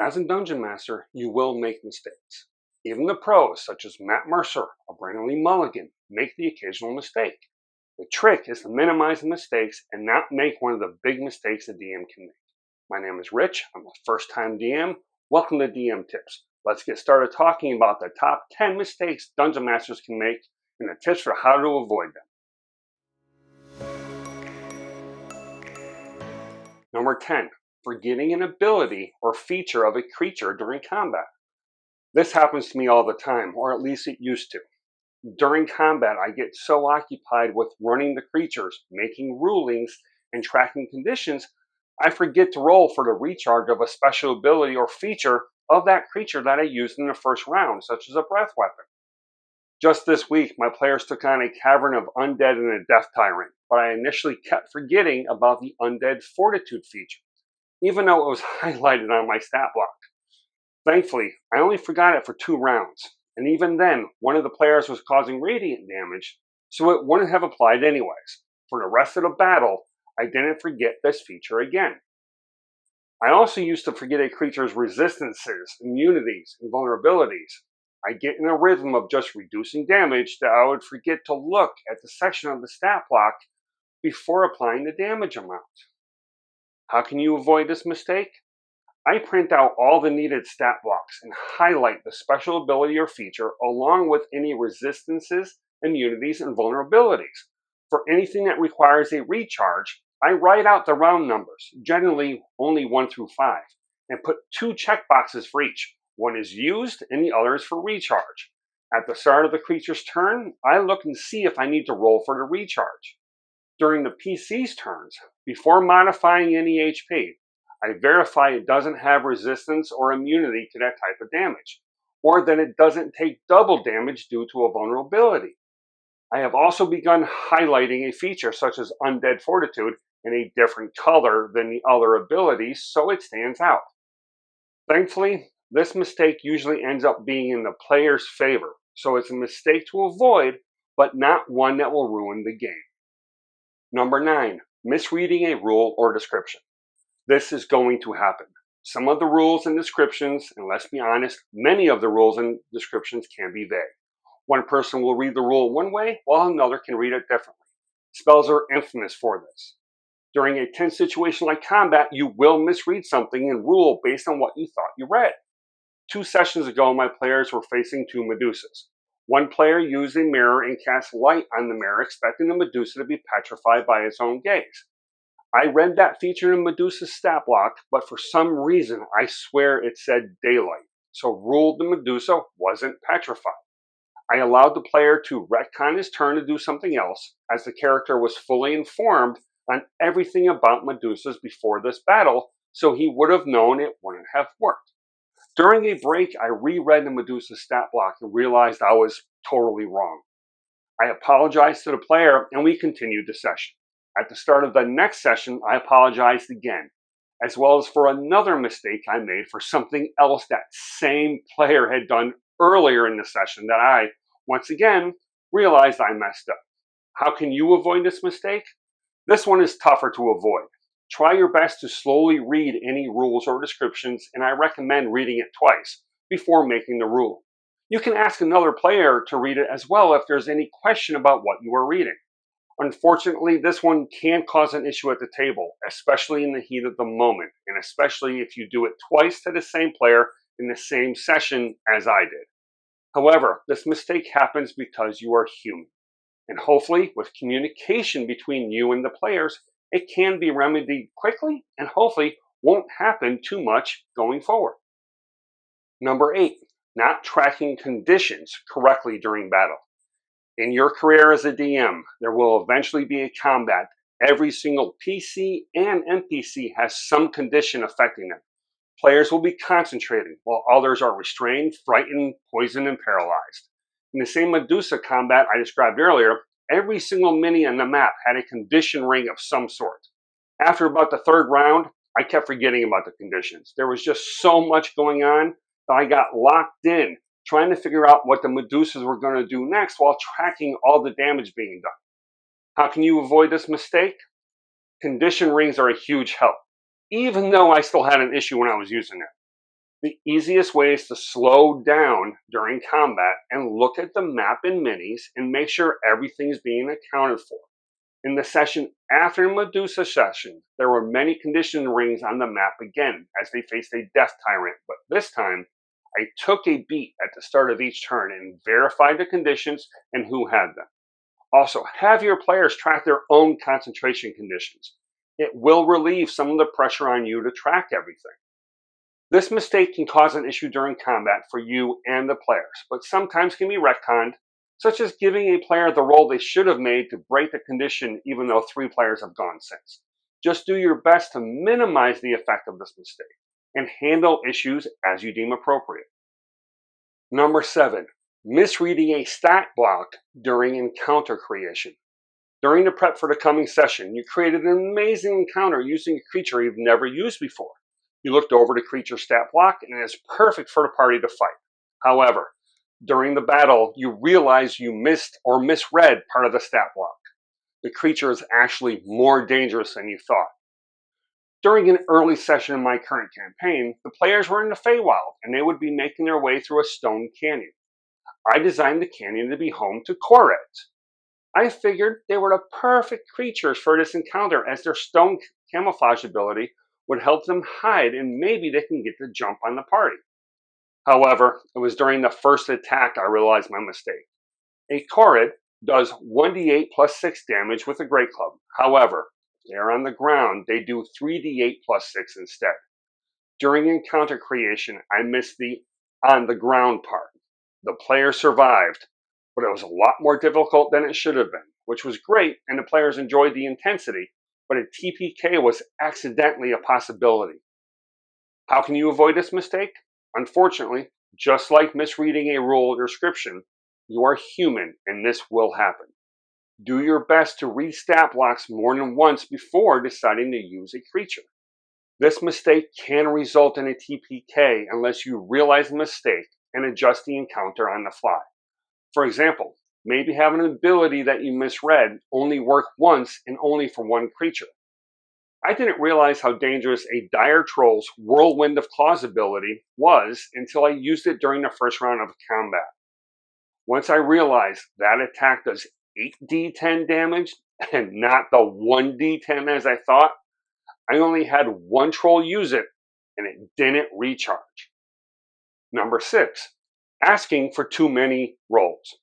As a dungeon master, you will make mistakes. Even the pros, such as Matt Mercer or Brandon Lee Mulligan, make the occasional mistake. The trick is to minimize the mistakes and not make one of the big mistakes a DM can make. My name is Rich. I'm a first-time DM. Welcome to DM Tips. Let's get started talking about the top 10 mistakes dungeon masters can make and the tips for how to avoid them. Number 10. Forgetting an ability or feature of a creature during combat. This happens to me all the time, or at least it used to. During combat, I get so occupied with running the creatures, making rulings, and tracking conditions, I forget to roll for the recharge of a special ability or feature of that creature that I used in the first round, such as a breath weapon. Just this week, my players took on a Cavern of Undead and a Death Tyrant, but I initially kept forgetting about the Undead Fortitude feature, even though it was highlighted on my stat block. Thankfully, I only forgot it for 2 rounds, and even then, one of the players was causing radiant damage, so it wouldn't have applied anyways. For the rest of the battle, I didn't forget this feature again. I also used to forget a creature's resistances, immunities, and vulnerabilities. I get in a rhythm of just reducing damage that I would forget to look at the section of the stat block before applying the damage amount. How can you avoid this mistake? I print out all the needed stat blocks and highlight the special ability or feature along with any resistances, immunities, and vulnerabilities. For anything that requires a recharge, I write out the round numbers, generally only 1 through 5, and put 2 checkboxes for each. One is used and the other is for recharge. At the start of the creature's turn, I look and see if I need to roll for the recharge. During the PC's turns, before modifying any HP, I verify it doesn't have resistance or immunity to that type of damage, or that it doesn't take double damage due to a vulnerability. I have also begun highlighting a feature such as Undead Fortitude in a different color than the other abilities so it stands out. Thankfully, this mistake usually ends up being in the player's favor, so it's a mistake to avoid, but not one that will ruin the game. Number 9, misreading a rule or description. This is going to happen. Some of the rules and descriptions, and let's be honest, many of the rules and descriptions can be vague. One person will read the rule one way, while another can read it differently. Spells are infamous for this. During a tense situation like combat, you will misread something in rule based on what you thought you read. 2 sessions ago, my players were facing 2 Medusas. One player used a mirror and cast light on the mirror, expecting the Medusa to be petrified by its own gaze. I read that feature in Medusa's stat block, but for some reason, I swear it said daylight, so ruled the Medusa wasn't petrified. I allowed the player to retcon his turn to do something else, as the character was fully informed on everything about Medusas before this battle, so he would have known it wouldn't have worked. During a break, I reread the Medusa stat block and realized I was totally wrong. I apologized to the player and we continued the session. At the start of the next session, I apologized again, as well as for another mistake I made for something else that same player had done earlier in the session that I, once again, realized I messed up. How can you avoid this mistake? This one is tougher to avoid. Try your best to slowly read any rules or descriptions, and I recommend reading it twice before making the rule. You can ask another player to read it as well if there's any question about what you are reading. Unfortunately, this one can cause an issue at the table, especially in the heat of the moment, and especially if you do it twice to the same player in the same session as I did. However, this mistake happens because you are human, and hopefully with communication between you and the players, it can be remedied quickly and hopefully won't happen too much going forward. Number 8, not tracking conditions correctly during battle. In your career as a DM, there will eventually be a combat. Every single PC and NPC has some condition affecting them. Players will be concentrating, while others are restrained, frightened, poisoned, and paralyzed. In the same Medusa combat I described earlier, every single mini on the map had a condition ring of some sort. After about the 3rd round, I kept forgetting about the conditions. There was just so much going on that I got locked in, trying to figure out what the Medusas were going to do next while tracking all the damage being done. How can you avoid this mistake? Condition rings are a huge help, even though I still had an issue when I was using it. The easiest way is to slow down during combat and look at the map in minis and make sure everything is being accounted for. In the session after Medusa session, there were many condition rings on the map again as they faced a death tyrant, but this time I took a beat at the start of each turn and verified the conditions and who had them. Also, have your players track their own concentration conditions. It will relieve some of the pressure on you to track everything. This mistake can cause an issue during combat for you and the players, but sometimes can be retconned, such as giving a player the roll they should have made to break the condition even though 3 players have gone since. Just do your best to minimize the effect of this mistake and handle issues as you deem appropriate. Number 7, misreading a stat block during encounter creation. During the prep for the coming session, you created an amazing encounter using a creature you've never used before. You looked over the creature's stat block and it is perfect for the party to fight. However, during the battle, you realize you missed or misread part of the stat block. The creature is actually more dangerous than you thought. During an early session in my current campaign, the players were in the Feywild and they would be making their way through a stone canyon. I designed the canyon to be home to Koreds. I figured they were the perfect creatures for this encounter as their stone camouflage ability would help them hide and maybe they can get the jump on the party. However, it was during the first attack I realized my mistake. A Korid does 1d8 plus 6 damage with a Great Club. However, if they are on the ground, they do 3d8 plus 6 instead. During encounter creation, I missed the on the ground part. The player survived, but it was a lot more difficult than it should have been, which was great and the players enjoyed the intensity, but a TPK was accidentally a possibility. How can you avoid this mistake? Unfortunately, just like misreading a rule or description, you are human and this will happen. Do your best to read stat blocks more than once before deciding to use a creature. This mistake can result in a TPK unless you realize the mistake and adjust the encounter on the fly. For example, maybe have an ability that you misread only work once and only for one creature. I didn't realize how dangerous a Dire Troll's Whirlwind of Claws ability was until I used it during the first round of combat. Once I realized that attack does 8d10 damage and not the 1d10 as I thought, I only had one troll use it and it didn't recharge. Number 6, asking for too many rolls.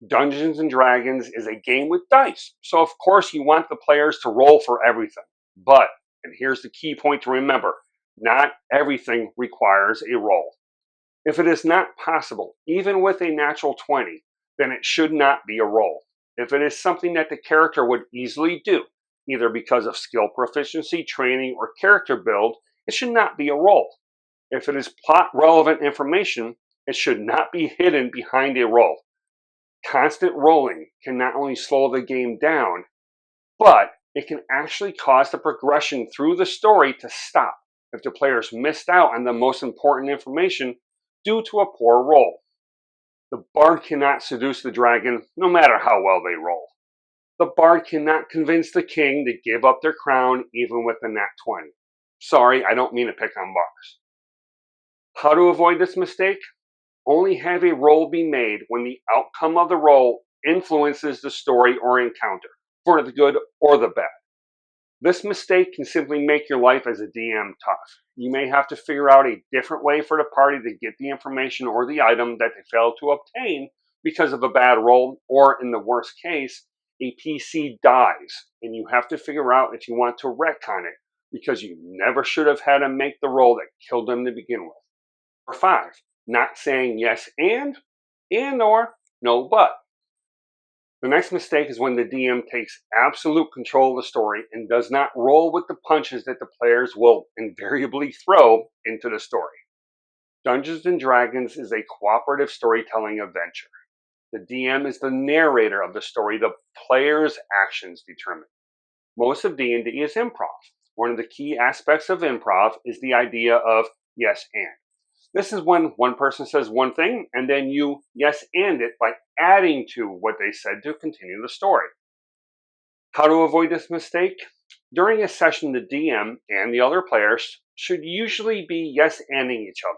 Dungeons & Dragons is a game with dice, so of course you want the players to roll for everything. But, and here's the key point to remember, not everything requires a roll. If it is not possible, even with a natural 20, then it should not be a roll. If it is something that the character would easily do, either because of skill proficiency, training, or character build, it should not be a roll. If it is plot relevant information, it should not be hidden behind a roll. Constant rolling can not only slow the game down, but it can actually cause the progression through the story to stop if the players missed out on the most important information due to a poor roll. The bard cannot seduce the dragon no matter how well they roll. The bard cannot convince the king to give up their crown even with a nat 20. Sorry, I don't mean to pick on bards. How to avoid this mistake? Only have a roll be made when the outcome of the roll influences the story or encounter, for the good or the bad. This mistake can simply make your life as a DM tough. You may have to figure out a different way for the party to get the information or the item that they failed to obtain because of a bad roll, or in the worst case, a PC dies and you have to figure out if you want to retcon it because you never should have had to make the roll that killed them to begin with. Number 5, not saying yes and or no but. The next mistake is when the DM takes absolute control of the story and does not roll with the punches that the players will invariably throw into the story. Dungeons & Dragons is a cooperative storytelling adventure. The DM is the narrator of the story the player's actions determine. Most of D&D is improv. One of the key aspects of improv is the idea of yes and. This is when one person says one thing and then you yes and it by adding to what they said to continue the story. How to avoid this mistake? During a session, the DM and the other players should usually be yes-anding each other.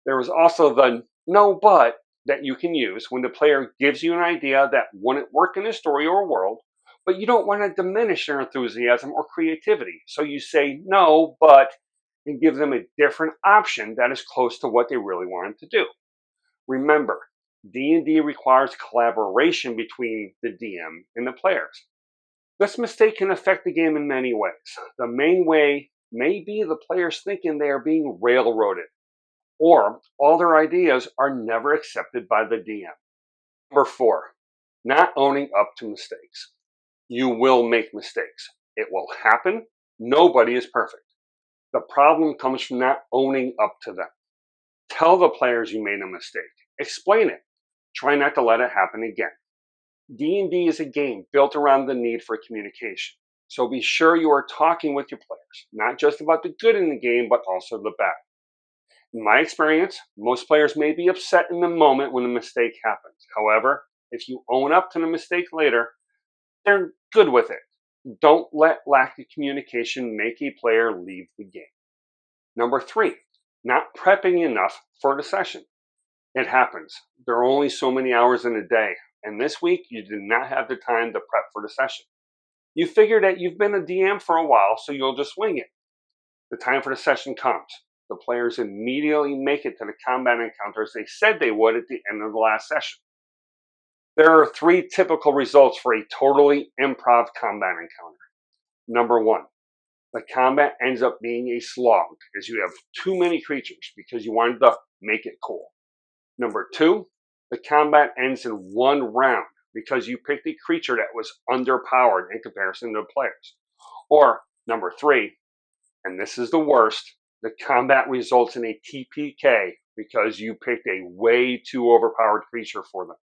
There is also the no but that you can use when the player gives you an idea that wouldn't work in a story or world, but you don't want to diminish their enthusiasm or creativity. So you say no, but, and give them a different option that is close to what they really wanted to do. Remember, D&D requires collaboration between the DM and the players. This mistake can affect the game in many ways. The main way may be the players thinking they are being railroaded, or all their ideas are never accepted by the DM. Number 4, not owning up to mistakes. You will make mistakes. It will happen. Nobody is perfect. The problem comes from not owning up to them. Tell the players you made a mistake. Explain it. Try not to let it happen again. D&D is a game built around the need for communication. So be sure you are talking with your players, not just about the good in the game, but also the bad. In my experience, most players may be upset in the moment when a mistake happens. However, if you own up to the mistake later, they're good with it. Don't let lack of communication make a player leave the game. Number 3, not prepping enough for the session. It happens. There are only so many hours in a day, and this week you did not have the time to prep for the session. You figure that you've been a DM for a while, so you'll just wing it. The time for the session comes. The players immediately make it to the combat encounters they said they would at the end of the last session. There are 3 typical results for a totally improv combat encounter. Number 1, the combat ends up being a slog as you have too many creatures because you wanted to make it cool. Number 2, the combat ends in 1 round because you picked a creature that was underpowered in comparison to the players. Or number 3, and this is the worst, the combat results in a TPK because you picked a way too overpowered creature for them.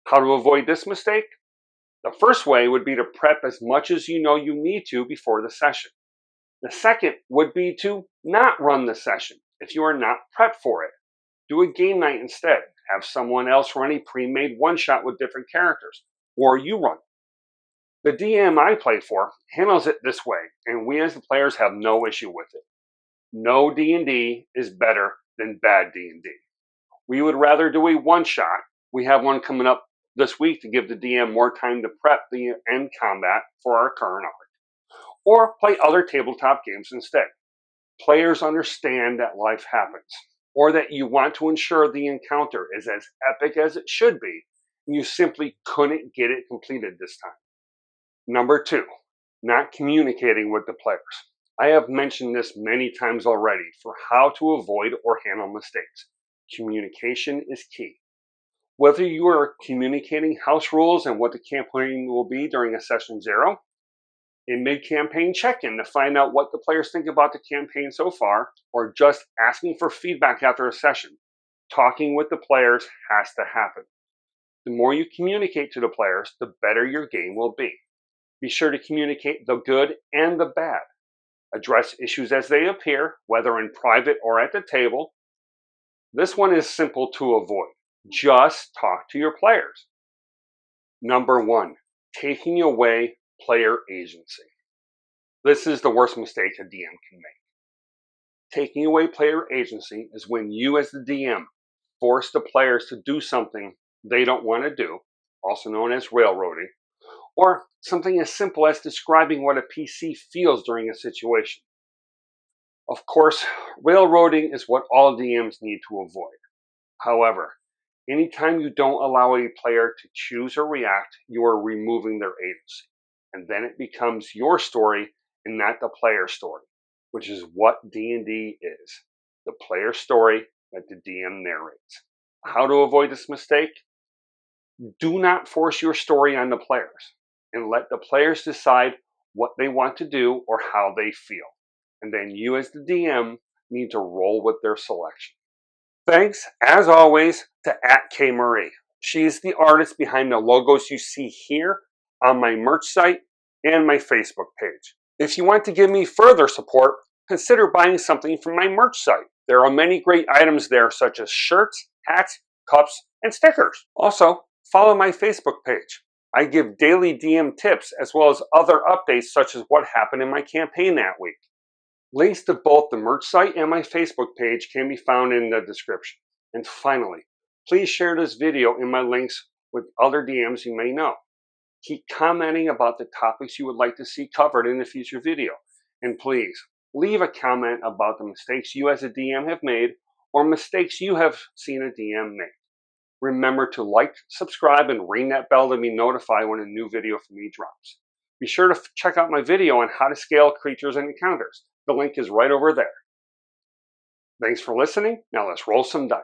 How to avoid this mistake? The first way would be to prep as much as you know you need to before the session. The second would be to not run the session if you are not prepped for it. Do a game night instead. Have someone else run a pre-made one-shot with different characters, or you run. The DM I play for handles it this way, and we as the players have no issue with it. No D&D is better than bad D&D. We would rather do a one-shot. We have one coming up this week to give the DM more time to prep the end combat for our current arc, or play other tabletop games instead. Players understand that life happens, or that you want to ensure the encounter is as epic as it should be, and you simply couldn't get it completed this time. Number 2, not communicating with the players. I have mentioned this many times already for how to avoid or handle mistakes. Communication is key. Whether you are communicating house rules and what the campaign will be during a session 0, a mid-campaign check-in to find out what the players think about the campaign so far, or just asking for feedback after a session, talking with the players has to happen. The more you communicate to the players, the better your game will be. Be sure to communicate the good and the bad. Address issues as they appear, whether in private or at the table. This one is simple to avoid. Just talk to your players. Number 1, taking away player agency. This is the worst mistake a DM can make. Taking away player agency is when you as the DM force the players to do something they don't want to do, also known as railroading, or something as simple as describing what a PC feels during a situation. Of course, railroading is what all DMs need to avoid. However, anytime you don't allow a player to choose or react, you are removing their agency. And then it becomes your story and not the player's story, which is what D&D is. The player story that the DM narrates. How to avoid this mistake? Do not force your story on the players, and let the players decide what they want to do or how they feel. And then you as the DM need to roll with their selection. Thanks, as always, to @KMarie. She's the artist behind the logos you see here on my merch site and my Facebook page. If you want to give me further support, consider buying something from my merch site. There are many great items there, such as shirts, hats, cups, and stickers. Also, follow my Facebook page. I give daily DM tips as well as other updates such as what happened in my campaign that week. Links to both the merch site and my Facebook page can be found in the description. And finally, please share this video in my links with other DMs you may know. Keep commenting about the topics you would like to see covered in a future video. And please, leave a comment about the mistakes you as a DM have made or mistakes you have seen a DM make. Remember to like, subscribe, and ring that bell to be notified when a new video from me drops. Be sure to check out my video on how to scale creatures and encounters. The link is right over there. Thanks for listening. Now let's roll some dice.